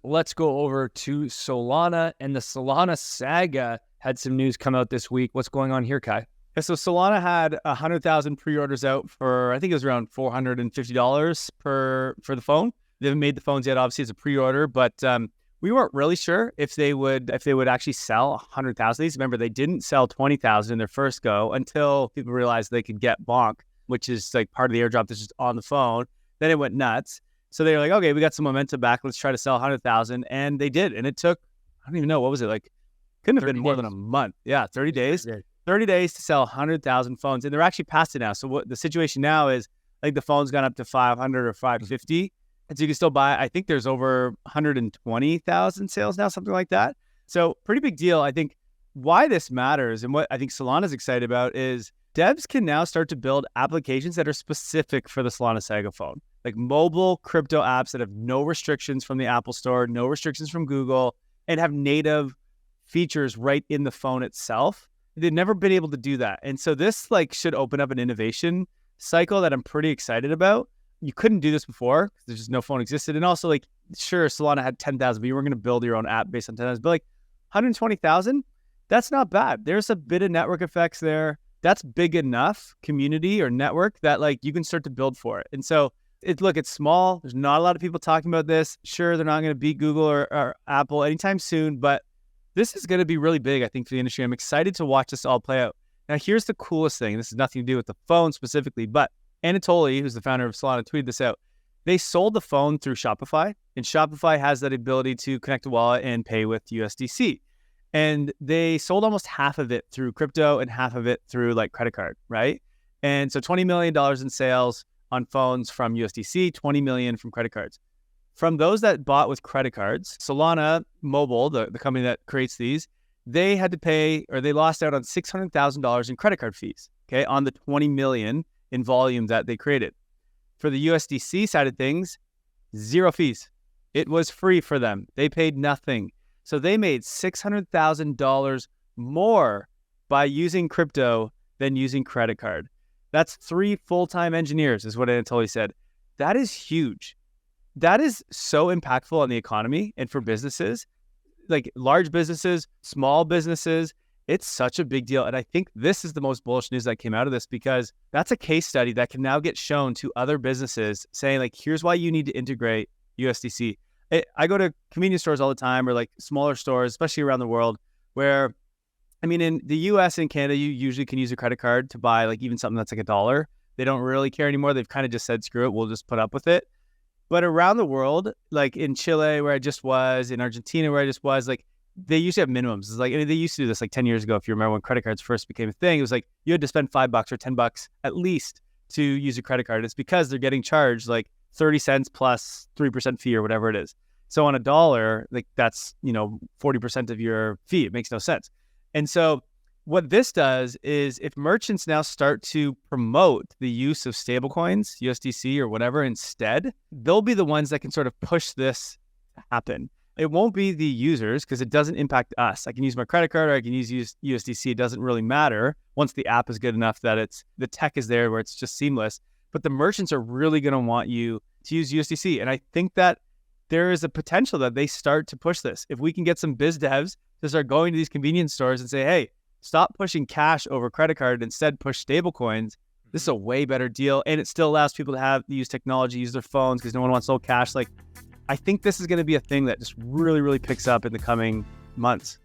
let's go over to Solana, and the Solana Saga had some news come out this week. What's going on here, Kai? Yeah, so Solana had 100,000 pre-orders out for, I think it was around $450 for the phone. They haven't made the phones yet. Obviously, it's a pre-order, but we weren't really sure if they would actually sell 100,000 of these. Remember, they didn't sell 20,000 in their first go until people realized they could get Bonk, which is like part of the airdrop that's just on the phone. Then it went nuts. So they were like, okay, we got some momentum back. Let's try to sell 100,000. And they did. And it took, I don't even know, what was it like? Couldn't have been more than a month. Yeah, 30 days. 30 days to sell 100,000 phones. And they're actually past it now. So what the situation now is, like, the phone's gone up to 500 or 550. And so you can still buy, I think there's over 120,000 sales now, something like that. So pretty big deal. I think why this matters and what I think Solana's excited about is devs can now start to build applications that are specific for the Solana Saga phone, like mobile crypto apps that have no restrictions from the Apple Store, no restrictions from Google, and have native features right in the phone itself. They've never been able to do that. And so this should open up an innovation cycle that I'm pretty excited about. You couldn't do this before because there's just no phone existed. And also, sure, Solana had 10,000, but you weren't going to build your own app based on 10,000. But 120,000, that's not bad. There's a bit of network effects there. That's big enough community or network that you can start to build for it. And so it's small. There's not a lot of people talking about this. Sure, they're not going to beat Google or Apple anytime soon, but this is going to be really big, I think, for the industry. I'm excited to watch this all play out. Now, here's the coolest thing. This has nothing to do with the phone specifically, but Anatoly, who's the founder of Solana, tweeted this out. They sold the phone through Shopify, and Shopify has that ability to connect a wallet and pay with USDC. And they sold almost half of it through crypto and half of it through credit card, right? And so $20 million in sales on phones from USDC, $20 million from credit cards. From those that bought with credit cards, Solana Mobile, the company that creates these, they had to pay, or they lost out on $600,000 in credit card fees, okay, on the 20 million in volume that they created. For the USDC side of things, zero fees. It was free for them. They paid nothing. So they made $600,000 more by using crypto than using credit card. That's 3 full-time engineers, is what Anatoly said. That is huge. That is so impactful on the economy and for businesses, like large businesses, small businesses. It's such a big deal. And I think this is the most bullish news that came out of this, because that's a case study that can now get shown to other businesses saying, here's why you need to integrate USDC. I go to convenience stores all the time, or smaller stores, especially around the world, where, in the US and Canada, you usually can use a credit card to buy even something that's $1. They don't really care anymore. They've kind of just said, screw it, we'll just put up with it. But around the world, in Chile, where I just was, in Argentina, where I just was, they usually have minimums. It's they used to do this 10 years ago. If you remember when credit cards first became a thing, it was you had to spend $5 or $10 at least to use a credit card. It's because they're getting charged 30 cents plus 3% fee or whatever it is. So on $1, that's, 40% of your fee. It makes no sense. And so what this does is, if merchants now start to promote the use of stablecoins, USDC or whatever instead, they'll be the ones that can sort of push this to happen. It won't be the users, because it doesn't impact us. I can use my credit card or I can use USDC. It doesn't really matter once the app is good enough that the tech is there where it's just seamless. But the merchants are really going to want you to use USDC. And I think that there is a potential that they start to push this. If we can get some biz devs to start going to these convenience stores and say, hey, stop pushing cash over credit card, instead push stable coins, this is a way better deal. And it still allows people to use technology, use their phones, because no one wants to hold cash. I think this is going to be a thing that just really, really picks up in the coming months.